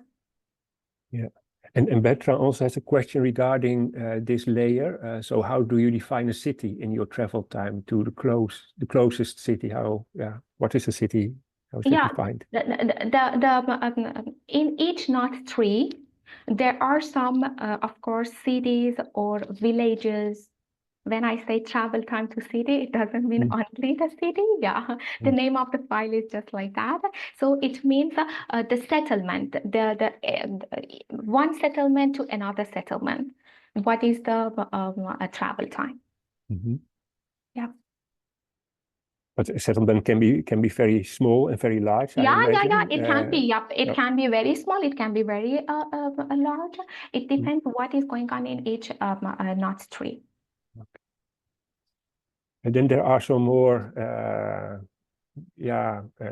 yeah, and Bertrand also has a question regarding this layer. So how do you define a city in your travel time to the closest city? What is a city? How is that defined? In each knot tree, there are some, of course, cities or villages. When I say travel time to city, it doesn't mean only the city. Yeah, the name of the file is just like that. So it means the settlement, the one settlement to another settlement. What is the travel time? Yeah. But a settlement can be very small and very large. Yeah. It can be. Yep. It can be very small. It can be very large. It depends what is going on in each knot tree. Okay. And then there are some more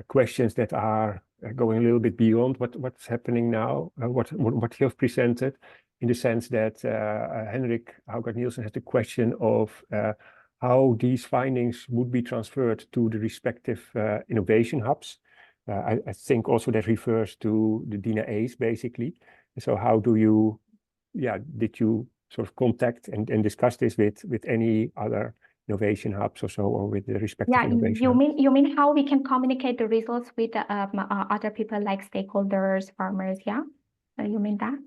questions that are going a little bit beyond what's happening now, what you have presented, in the sense that Hendrik Haugard-Nielsen has the question of how these findings would be transferred to the respective innovation hubs. I think also that refers to the DynAEs basically. So how do you, did you sort of contact and discuss this with any other innovation hubs or so, or with the respective innovation you hubs? you mean how we can communicate the results with other people like stakeholders, farmers? Yeah, you mean that?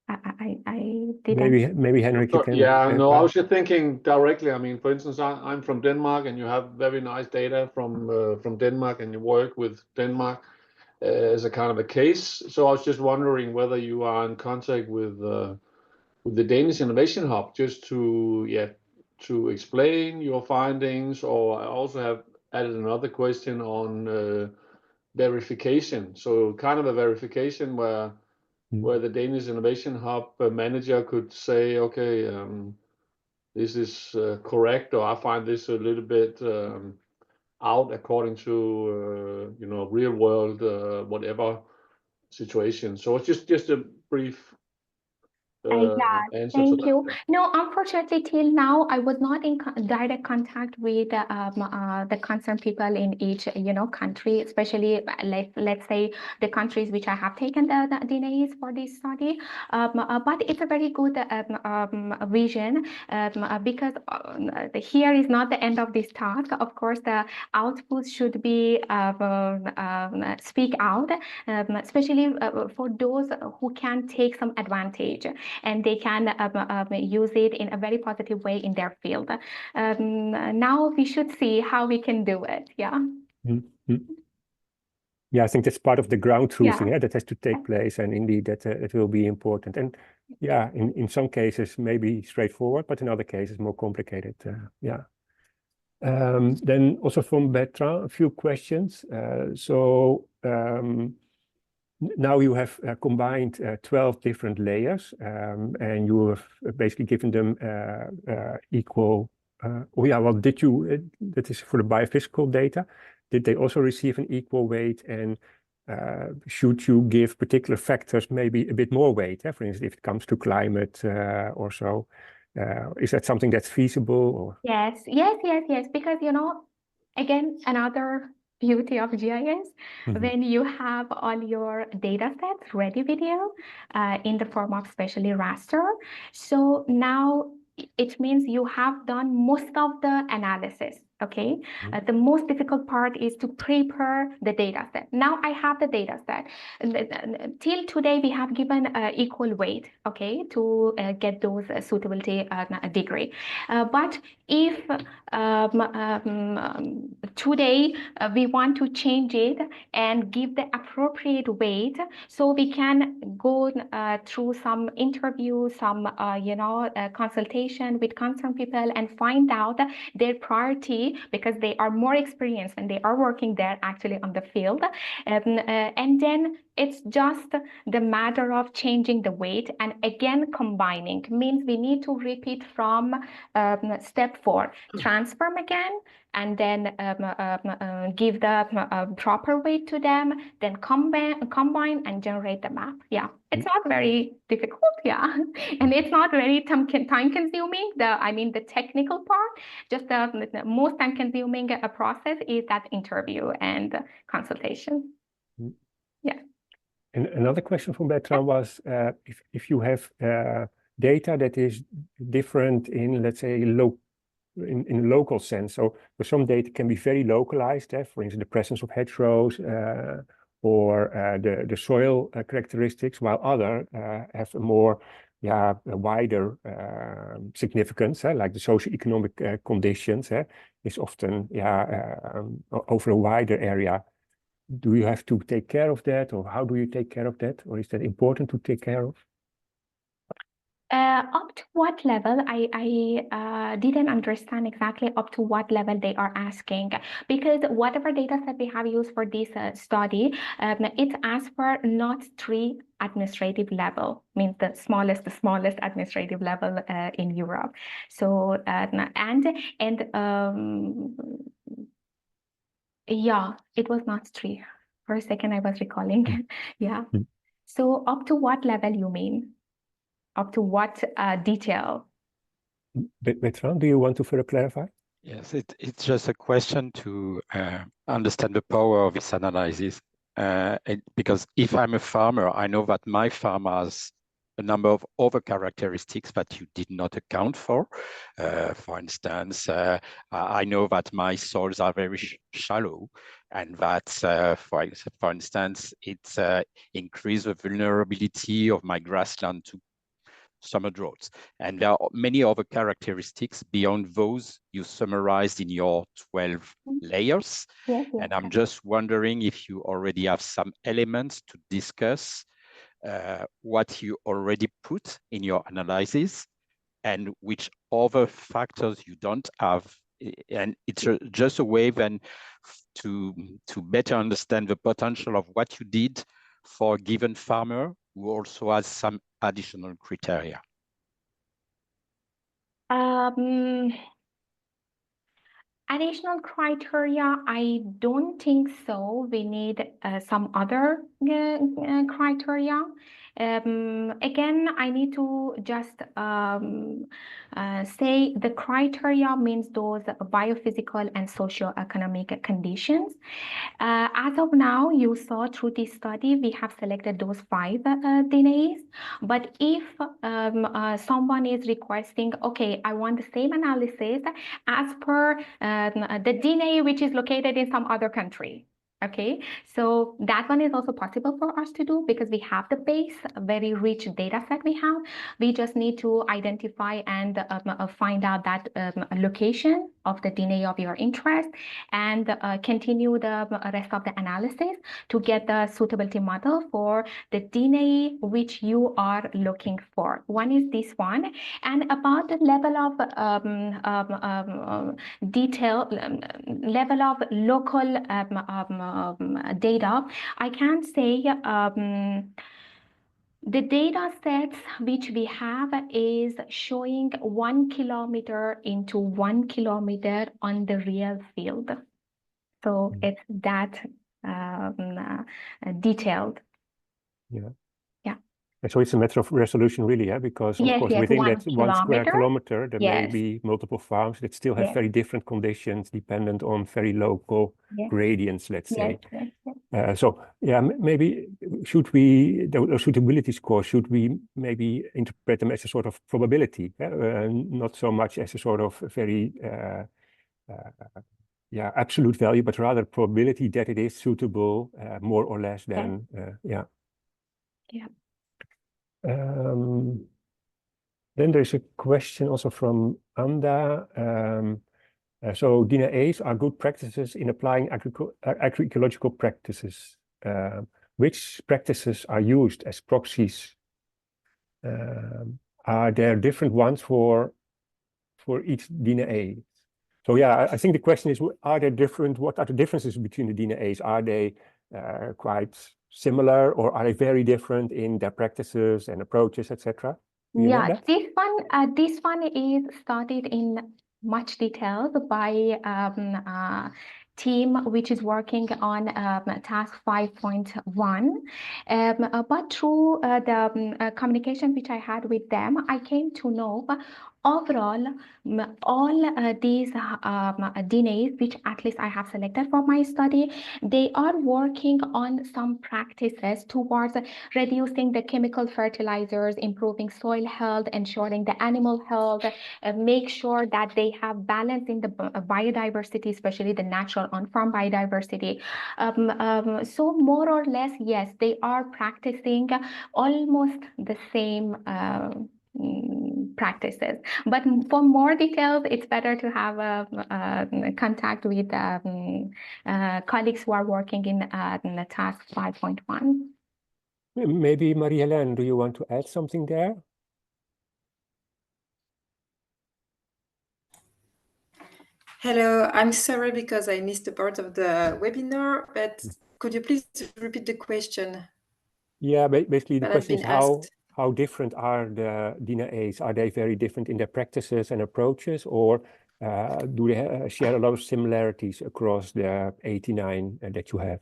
I didn't. Maybe Henrik, you can. Yeah, no, I was just thinking directly. I mean, for instance, I'm from Denmark, and you have very nice data from Denmark, and you work with Denmark as a kind of a case. So I was just wondering whether you are in contact with the Danish Innovation Hub, just to explain your findings, or I also have added another question on verification. So kind of a verification where the Danish Innovation Hub manager could say, okay, this is correct, or I find this a little bit out according to real world whatever situation. So it's just a brief answer Thank to you. that. No, unfortunately, till now, I was not in direct contact with the concerned people in each, country, especially let's say the countries which I have taken the DynAEs for this study. But it's a very good vision because here is not the end of this task. Of course, the outputs should be speak out, especially for those who can take some advantage, and they can use it in a very positive way in their field. Now we should see how we can do it. Yeah. Mm-hmm. Yeah, I think that's part of the ground truthing that has to take place, and indeed that it will be important. And yeah, in some cases maybe straightforward, but in other cases more complicated. Then also from Bertrand, a few questions. Now you have combined 12 different layers, and you have basically given them equal. Did you? That is for the biophysical data. Did they also receive an equal weight? And should you give particular factors maybe a bit more weight? For instance, if it comes to climate or so, is that something that's feasible? Or? Yes. Because again, another beauty of GIS, when you have all your data sets ready with you in the form of especially raster. So now it means you have done most of the analysis. Okay, the most difficult part is to prepare the data set. Now I have the data set. Till today, we have given equal weight, okay, to get those suitability degree. But if today we want to change it and give the appropriate weight, so we can go through some interviews, some consultation with concerned people, and find out their priority, because they are more experienced when they are working there actually on the field, and then it's just the matter of changing the weight and again combining. Means we need to repeat from step 4, transform again, and then give the proper weight to them, then combine and generate the map. Yeah, it's not very difficult. Yeah, and it's not very time consuming. The technical part, just the most time consuming process is that interview and consultation. Yeah. And another question from Bertrand was if you have data that is different in, let's say, in local sense. So some data can be very localized, for instance, the presence of hedgerows or the soil characteristics, while other have a more a wider significance, like the socio-economic conditions is often over a wider area. Do you have to take care of that, or how do you take care of that, or is that important to take care of? Up to what level? I didn't understand exactly up to what level they are asking, because whatever data set we have used for this study, it's as per not 3 administrative level, means the smallest administrative level in Europe. So it was not 3. For a second, I was recalling. So up to what level you mean? Up to what detail? Bertrand, do you want to further clarify? Yes, it's just a question to understand the power of this analysis. Because if I'm a farmer, I know that my farm has a number of other characteristics that you did not account for. For instance, I know that my soils are very shallow, and that, for instance, it increases the vulnerability of my grassland to summer droughts. And there are many other characteristics beyond those you summarized in your 12 layers. Yes, yes. And I'm just wondering if you already have some elements to discuss what you already put in your analysis and which other factors you don't have. And it's just a way then to better understand the potential of what you did for a given farmer who also has some additional criteria. Additional criteria, I don't think so. We need some other criteria. Again, I need to just say the criteria means those biophysical and socio-economic conditions. As of now, you saw through this study, we have selected those 5 DynAEs. But if someone is requesting, okay, I want the same analysis as per the DynAE, which is located in some other country. Okay, so that one is also possible for us to do because we have the base, a very rich data set we have. We just need to identify and find out that location of the DynAE of your interest and continue the rest of the analysis to get the suitability model for the DynAE which you are looking for. One is this one. And about the level of detail, level of local data, I can say the data sets which we have is showing 1 kilometer into 1 kilometer on the real field. So it's that detailed. Yeah. Yeah. And so it's a matter of resolution, really, yeah? Because of course, within that 1 square kilometer, there may be multiple farms that still have very different conditions, dependent on very local gradients, let's say. So yeah, maybe should we, those suitability scores, should we maybe interpret them as a sort of probability, not so much as a sort of very absolute value, but rather probability that it is suitable, more or less than Then there's a question also from Anda. So DynAEs are good practices in applying agroecological practices. Which practices are used as proxies? Are there different ones for each DynAE? So yeah, I think the question is, what are the differences between the DynAEs? Are they quite similar, or are they very different in their practices and approaches, etc.? Yeah, this one is started in much detail by team which is working on task 5.1. But through the communication which I had with them, I came to know overall, all these DynAEs, which at least I have selected for my study, they are working on some practices towards reducing the chemical fertilizers, improving soil health, ensuring the animal health, make sure that they have balance in the biodiversity, especially the natural on-farm biodiversity. So more or less, yes, they are practicing almost the same practices, but for more details, it's better to have a contact with colleagues who are working in the task 5.1. Maybe Marie-Hélène, do you want to add something there? Hello, I'm sorry because I missed a part of the webinar, but could you please repeat the question? Yeah, basically the question is how different are the DynAEs? Are they very different in their practices and approaches, or do they share a lot of similarities across the 89 that you have?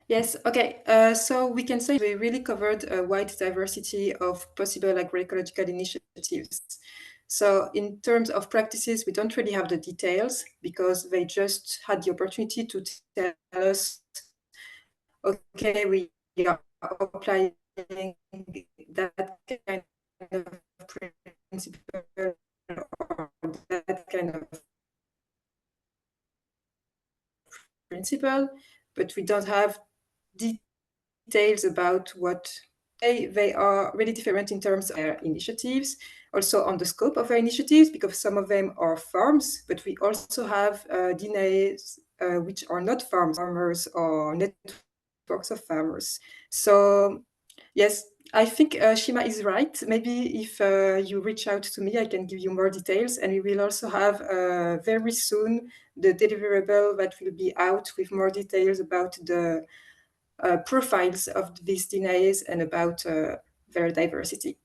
Yes, okay. So we can say we really covered a wide diversity of possible agroecological initiatives. So in terms of practices, we don't really have the details because they just had the opportunity to tell us, okay, we are applying that kind of principle or that kind of principle, but we don't have details about what they are really different in terms of their initiatives, also on the scope of their initiatives, because some of them are farms, but we also have DynAEs which are not farmers or networks of farmers. So yes, I think Shima is right. Maybe if you reach out to me, I can give you more details, and we will also have very soon the deliverable that will be out with more details about the profiles of these DynAEs and about their diversity.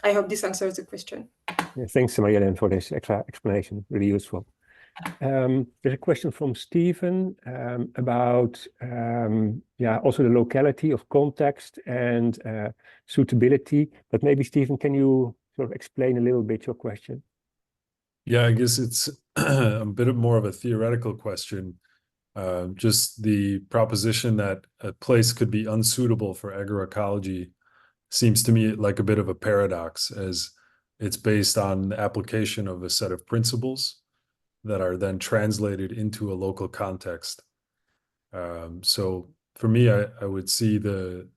I hope this answers the question. Yeah, thanks, Marielle, for this extra explanation. Really useful. There's a question from Stephen about also the locality of context and suitability. But maybe, Stephen, can you sort of explain a little bit your question? Yeah, I guess it's a bit more of a theoretical question. Just the proposition that a place could be unsuitable for agroecology seems to me like a bit of a paradox, as it's based on the application of a set of principles that are then translated into a local context. So for me, I would see the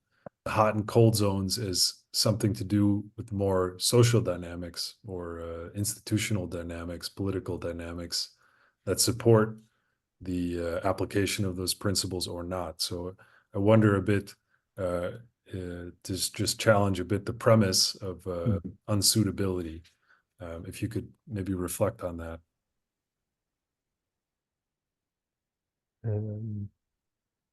hot and cold zones as something to do with more social dynamics or institutional dynamics, political dynamics that support the application of those principles or not. So I wonder a bit, to just challenge a bit the premise of unsuitability. If you could maybe reflect on that. Do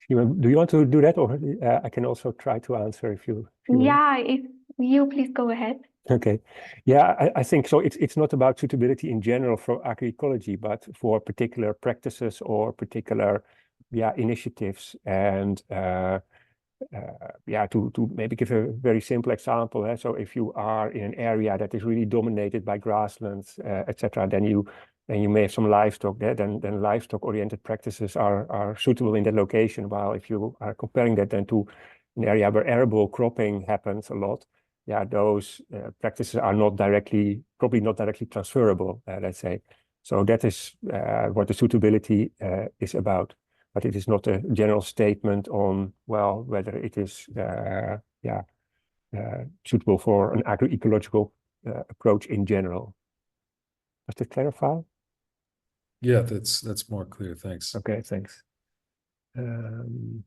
you want to do that, or I can also try to answer if you Yeah, if you please go ahead. Okay. Yeah, I think so. It's not about suitability in general for agroecology, but for particular practices or particular initiatives. And to maybe give a very simple example. So if you are in an area that is really dominated by grasslands, etc., then you may have some livestock there. Then livestock-oriented practices are suitable in that location. While if you are comparing that then to an area where arable cropping happens a lot, those practices are probably not directly transferable, let's say. So that is what the suitability is about. But it is not a general statement on, well, whether it is suitable for an agroecological approach in general. Does that clarify? Yeah, that's more clear. Thanks. Okay, thanks. And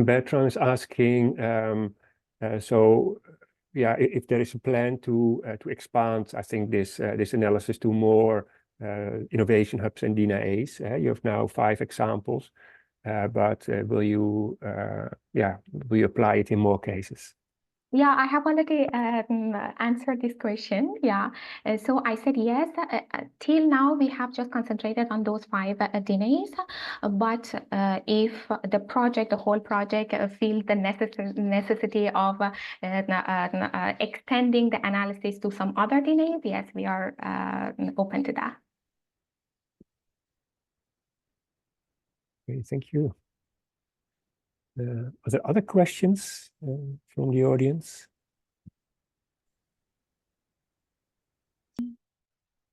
Bertrand is asking, if there is a plan to expand, I think this analysis to more innovation hubs and DynAEs. You have now 5 examples, but will you apply it in more cases? Yeah, I have already answered this question. So I said yes. Till now, we have just concentrated on those 5 DynAEs. But if the whole project feels the necessity of extending the analysis to some other DynAEs, yes, we are open to that. Okay, thank you. Are there other questions from the audience?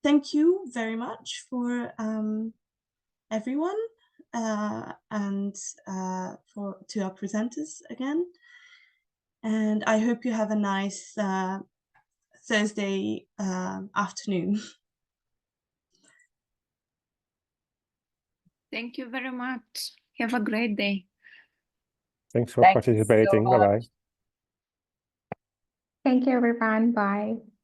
Thank you very much for everyone and to our presenters again. And I hope you have a nice Thursday afternoon. Thank you very much. Have a great day. Thanks for participating. Bye-bye. Thank you, everyone. Bye.